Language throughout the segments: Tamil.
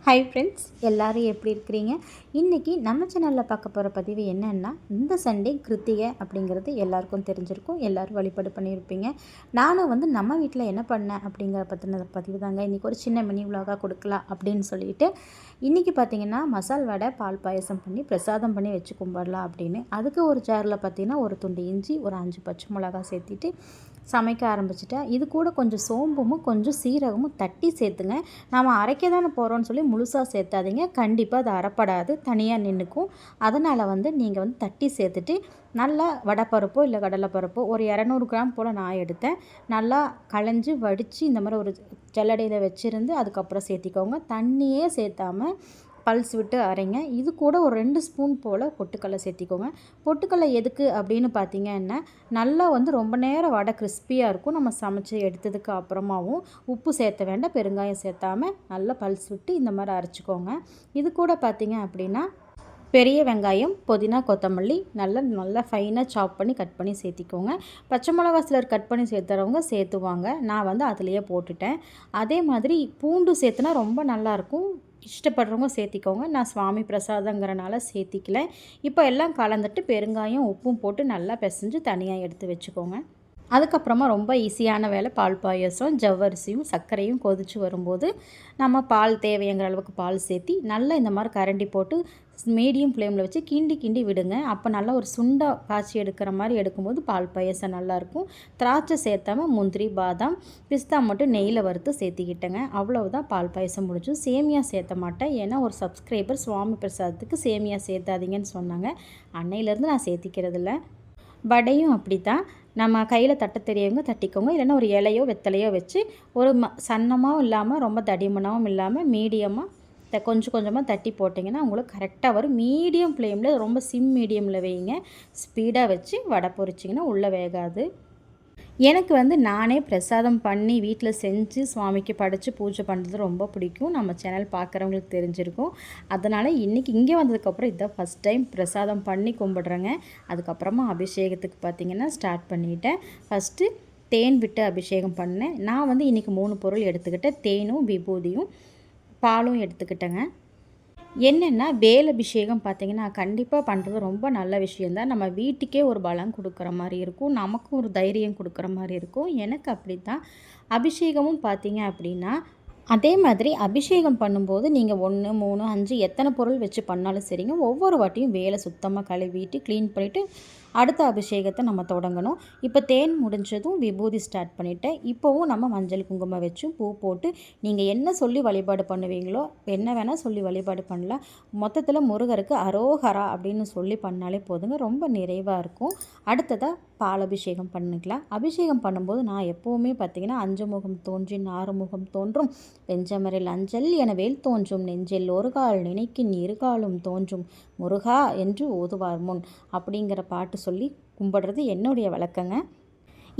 ஹாய் ஃப்ரெண்ட்ஸ், எல்லோரும் எப்படி இருக்கிறீங்க? இன்றைக்கி நம்ம சேனலில் பார்க்க போகிற பதிவு என்னென்னா, இந்த சண்டே கிருத்திகை அப்படிங்கிறது எல்லாருக்கும் தெரிஞ்சிருக்கும். எல்லோரும் வழிபாடு பண்ணியிருப்பீங்க. நானும் நம்ம வீட்டில் என்ன பண்ணேன் அப்படிங்கிற பற்றின பதிவு தாங்க இன்றைக்கி ஒரு சின்ன மினி விலாகாக கொடுக்கலாம் அப்படின்னு சொல்லிட்டு. இன்றைக்கி பார்த்திங்கன்னா மசால் வடை பால் பாயசம் பண்ணி பிரசாதம் பண்ணி வச்சு கும்பிடலாம் அப்படின்னு. அதுக்கு ஒரு ஜாரில் பார்த்திங்கன்னா ஒரு துண்டு இஞ்சி, ஒரு 5 பச்சை மிளகா சேர்த்திட்டு சமைக்க ஆரம்பிச்சிட்டேன். இது கூட கொஞ்சம் சோம்பும் கொஞ்சம் சீரகமும் தட்டி சேர்த்துங்க. நாம் அரைக்க தானே போகிறோன்னு சொல்லி முழுசாக சேர்த்தாதீங்க, கண்டிப்பாக அது அரைப்படாது, தனியாக நின்றுக்கும். அதனால் நீங்கள் தட்டி சேர்த்துட்டு நல்லா வடைப்பருப்போ இல்லை கடலைப்பருப்போ ஒரு 200 கிராம் போல் நான் எடுத்தேன். நல்லா களைஞ்சி வடித்து இந்த மாதிரி ஒரு ஜல்லடையில் வச்சுருந்து அதுக்கப்புறம் சேர்த்திக்கோங்க. தண்ணியே சேர்த்தாமல் பல்ஸ் விட்டு அரைங்க. இது கூட ஒரு 2 ஸ்பூன் போல் பொட்டுக்கடலை சேர்த்திக்கோங்க. பொட்டுக்கடலை எதுக்கு அப்படின்னு பார்த்தீங்கன்னா, நல்லா ரொம்ப நேரம் வடை கிறிஸ்பியாக இருக்கும். நம்ம சமைச்சு எடுத்ததுக்கு அப்புறமாவும் உப்பு சேர்த்த வேண்டாம், பெருங்காயம் சேர்த்தாமல் நல்லா பல்ஸ் விட்டு இந்த மாதிரி அரைச்சிக்கோங்க. இது கூட பார்த்தீங்க அப்படின்னா பெரிய வெங்காயம், புதினா, கொத்தமல்லி நல்லா ஃபைனாக சாப் பண்ணி கட் பண்ணி சேர்த்திக்கோங்க. பச்சை மிளகா சிலர் கட் பண்ணி சேர்த்துறவங்க சேர்த்துவாங்க. நான் அதிலேயே போட்டுட்டேன். அதே மாதிரி பூண்டு சேர்த்துனா ரொம்ப நல்லாயிருக்கும். இஷ்டப்படுறவங்க சேர்த்திக்கோங்க. நான் சுவாமி பிரசாதங்கிறனால சேர்த்திக்கல. இப்போ எல்லாம் கலந்துட்டு பெருங்காயம் உப்பும் போட்டு நல்லா பிசைஞ்சு தனியாக எடுத்து வச்சுக்கோங்க. அதுக்கப்புறமா ரொம்ப ஈஸியான வேலை பால் பாயசம். ஜவ்வரிசியும் சர்க்கரையும் கொதித்து வரும்போது நம்ம பால் தேவைங்கிற அளவுக்கு பால் சேர்த்தி நல்லா இந்த மாதிரி கரண்டி போட்டு மீடியம் ஃப்ளேமில் வச்சு கிண்டி விடுங்க. அப்போ நல்லா ஒரு சுண்டா காய்ச்சி எடுக்கிற மாதிரி எடுக்கும்போது பால் பாயசம் நல்லாயிருக்கும். திராட்சை சேர்த்தாமல் முந்திரி, பாதாம், பிஸ்தா மட்டும் நெய்யில் வறுத்து சேர்த்திக்கிட்டேங்க. அவ்வளவுதான், பால் பாயசம் முடிஞ்சும். சேமியா சேர்த்த மாட்டேன், ஏன்னா ஒரு சப்ஸ்கிரைபர் சுவாமி பிரசாதத்துக்கு சேமியா சேர்த்தாதீங்கன்னு சொன்னாங்க. அன்னையிலேருந்து நான் சேர்த்திக்கிறதில்ல. வடையும் அப்படி தான், நம்ம கையில் தட்ட தெரியவங்க தட்டிக்கோங்க. இல்லைன்னா ஒரு இலையோ வெத்தலையோ வச்சு ஒரு சன்னமாகவும் இல்லாமல் ரொம்ப தடிமனாகவும் இல்லாமல் மீடியமாக கொஞ்சம் கொஞ்சமாக தட்டி போட்டிங்கன்னா உங்களுக்கு கரெக்டாக வரும். மீடியம் ஃப்ளேமில், ரொம்ப சிம் மீடியமில் வைங்க. ஸ்பீடாக வச்சு வடை பொரிச்சிங்கன்னா உள்ளே வேகாது. எனக்கு நானே பிரசாதம் பண்ணி வீட்டில் செஞ்சு சுவாமிக்கு படைச்சி பூஜை பண்ணுறது ரொம்ப பிடிக்கும். நம்ம சேனல் பார்க்குறவங்களுக்கு தெரிஞ்சிருக்கும். அதனால் இன்றைக்கி இங்கே வந்ததுக்கப்புறம் இதுதான் ஃபஸ்ட் டைம் பிரசாதம் பண்ணி கும்பிட்றேங்க. அதுக்கப்புறமா அபிஷேகத்துக்கு பார்த்திங்கன்னா ஸ்டார்ட் பண்ணிவிட்டேன். ஃபஸ்ட்டு தேன் விட்டு அபிஷேகம் பண்ணேன். நான் இன்றைக்கி 3 பொருள் எடுத்துக்கிட்டேன். தேனும் விபூதியும் பாலும் எடுத்துக்கிட்டேங்க. என்னென்னா வேல் அபிஷேகம் பார்த்திங்கன்னா கண்டிப்பாக பண்ணுறது ரொம்ப நல்ல விஷயந்தான். நம்ம வீட்டுக்கே ஒரு பலம் கொடுக்குற மாதிரி இருக்கும், நமக்கும் ஒரு தைரியம் கொடுக்குற மாதிரி இருக்கும். எனக்கு அப்படி தான். அபிஷேகமும் பார்த்திங்க அப்படின்னா அதே மாதிரி அபிஷேகம் பண்ணும்போது நீங்கள் 1, 3, 5 எத்தனை பொருள் வச்சு பண்ணாலும் சரிங்க, ஒவ்வொரு வாட்டியும் வேலை சுத்தமாக கழுவிட்டு க்ளீன் பண்ணிவிட்டு அடுத்த அபிஷேகத்தை நம்ம தொடங்கணும். இப்போ தேன் முடிஞ்சதும் விபூதி ஸ்டார்ட் பண்ணிவிட்டேன். இப்போவும் நம்ம மஞ்சள் குங்குமம் வச்சும் பூ போட்டு நீங்கள் என்ன சொல்லி வழிபாடு பண்ணுவீங்களோ என்ன வேணால் சொல்லி வழிபாடு பண்ணலாம். மொத்தத்தில் முருகருக்கு அரோகரா அப்படின்னு சொல்லி பண்ணாலே போதுங்க, ரொம்ப நிறைவாக இருக்கும். அடுத்ததாக பால் அபிஷேகம் பண்ணிக்கலாம். அபிஷேகம் பண்ணும்போது நான் எப்போவுமே பார்த்திங்கன்னா 5 முகம் தோன்றின் 6 முகம் தோன்றும், வெஞ்சமரில் அஞ்சல் என வேல் தோன்றும், நெஞ்சில் ஒரு கால் நினைக்கின் இருகாலும் தோன்றும் முருகா என்று ஓதுவார் முன் அப்படிங்கிற பாட்டு சொல்லி கும்பிடுறது என்னுடைய வழக்கங்க.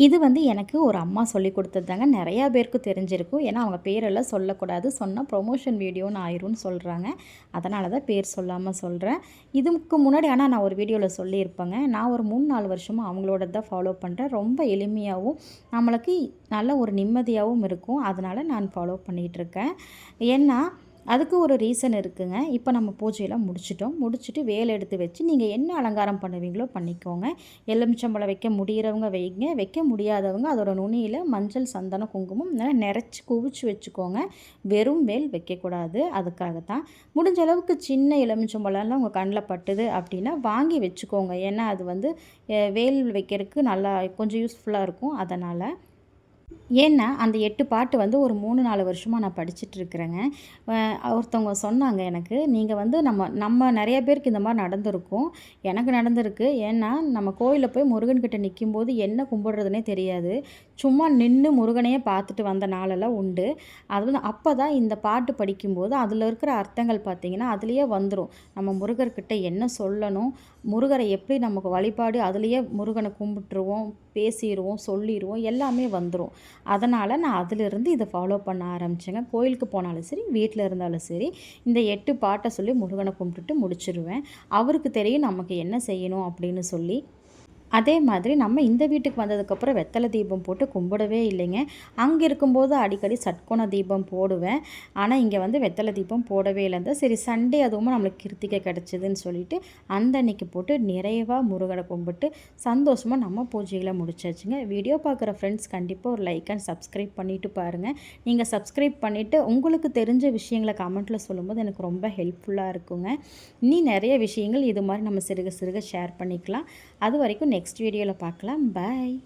இது எனக்கு ஒரு அம்மா சொல்லி கொடுத்தது தாங்க. நிறையா பேருக்கு தெரிஞ்சிருக்கும், ஏன்னா அவங்க பேரெல்லாம் சொல்லக்கூடாது, சொன்னால் ப்ரொமோஷன் வீடியோன்னு ஆயிரும்னு சொல்கிறாங்க. அதனால தான் பேர் சொல்லாமல் சொல்கிறேன். இதுக்கு முன்னாடி ஆனால் நான் ஒரு வீடியோவில் சொல்லியிருப்பேங்க. நான் ஒரு 3-4 வருஷமாக அவங்களோட தான் ஃபாலோ பண்ணுறேன். ரொம்ப எளிமையாகவும் நம்மளுக்கு நல்ல ஒரு நிம்மதியாகவும் இருக்கும். அதனால் நான் ஃபாலோ பண்ணிகிட்ருக்கேன். ஏன்னா அதுக்கு ஒரு ரீசன் இருக்குங்க. இப்போ நம்ம பூஜையெல்லாம் முடிச்சுட்டு வேலை எடுத்து வச்சு நீங்கள் என்ன அலங்காரம் பண்ணுவீங்களோ பண்ணிக்கோங்க. எலுமிச்சம்பழம் வைக்க முடிகிறவங்க வைங்க, வைக்க முடியாதவங்க அதோட நுனியில் மஞ்சள், சந்தனம், குங்குமம் நிறச்சி குவிச்சு வச்சுக்கோங்க. வெறும் வேல் வைக்கக்கூடாது. அதுக்காகத்தான். முடிஞ்ச அளவுக்கு சின்ன எலுமிச்சம்பழம்லாம் உங்கள் கண்ணில் பட்டுது அப்படின்னா வாங்கி வச்சுக்கோங்க. ஏன்னா அது வேல் வைக்கிறதுக்கு நல்லா கொஞ்சம் யூஸ்ஃபுல்லாக இருக்கும். அதனால் ஏன்னா அந்த 8 பாட்டு ஒரு 3-4 வருஷமாக நான் படிச்சுட்ருக்குறேங்க. ஒருத்தவங்க சொன்னாங்க எனக்கு, நீங்கள் நம்ம நிறைய பேருக்கு இந்த மாதிரி நடந்திருக்கும். எனக்கு நடந்திருக்கு. ஏன்னா நம்ம கோயிலில் போய் முருகன்கிட்ட நிற்கும்போது என்ன கும்பிடுறதுனே தெரியாது. சும்மா நின்று முருகனையே பார்த்துட்டு வந்த நாளெல்லாம் உண்டு. அது அப்போ தான் இந்த பாட்டு படிக்கும்போது அதில் இருக்கிற அர்த்தங்கள் பார்த்திங்கன்னா அதுலேயே வந்துடும். நம்ம முருகர்கிட்ட என்ன சொல்லணும், முருகரை எப்படி நமக்கு வழிபாடு, அதுலேயே முருகனை கும்பிட்டுருவோம், பேசிடுவோம், சொல்லிடுவோம், எல்லாமே வந்துடும். அதனால் நான் அதிலிருந்து இதை ஃபாலோ பண்ண ஆரம்பித்தேங்க. கோயிலுக்கு போனாலும் சரி, வீட்டில் இருந்தாலும் சரி, இந்த 8 பாட்டை சொல்லி முருகனை கும்பிட்டுட்டு முடிச்சிடுவேன். அவருக்கு தெரியும் நமக்கு என்ன செய்யணும் அப்படின்னு சொல்லி. அதே மாதிரி நம்ம இந்த வீட்டுக்கு வந்ததுக்கப்புறம் வெத்தலை தீபம் போட்டு கும்பிடவே இல்லைங்க. அங்கே இருக்கும்போது அடிக்கடி சட்கோண தீபம் போடுவேன். ஆனால் இங்கே வந்து வெத்தலை தீபம் போடவே இல்லைங்க. சரி சண்டே அதுவும் நம்மளுக்கு கிருத்திகை கிடச்சிதுன்னு சொல்லிட்டு அந்த அன்னைக்கு போட்டு நிறைவாக முருகனை கும்பிட்டு சந்தோஷமாக நம்ம பூஜைகளை முடிச்சாச்சுங்க. வீடியோ பார்க்குற ஃப்ரெண்ட்ஸ் கண்டிப்பாக ஒரு லைக் அண்ட் சப்ஸ்கிரைப் பண்ணிவிட்டு பாருங்கள். நீங்கள் சப்ஸ்கிரைப் பண்ணிவிட்டு உங்களுக்கு தெரிஞ்ச விஷயங்களை கமெண்ட்டில் சொல்லும்போது எனக்கு ரொம்ப ஹெல்ப்ஃபுல்லாக இருக்குங்க. இனி நிறைய விஷயங்கள் இது மாதிரி நம்ம சிறுக சிறுக ஷேர் பண்ணிக்கலாம். அது வரைக்கும் நெக்ஸ்ட் வீடியோவில் பார்க்கலாம். பாய்.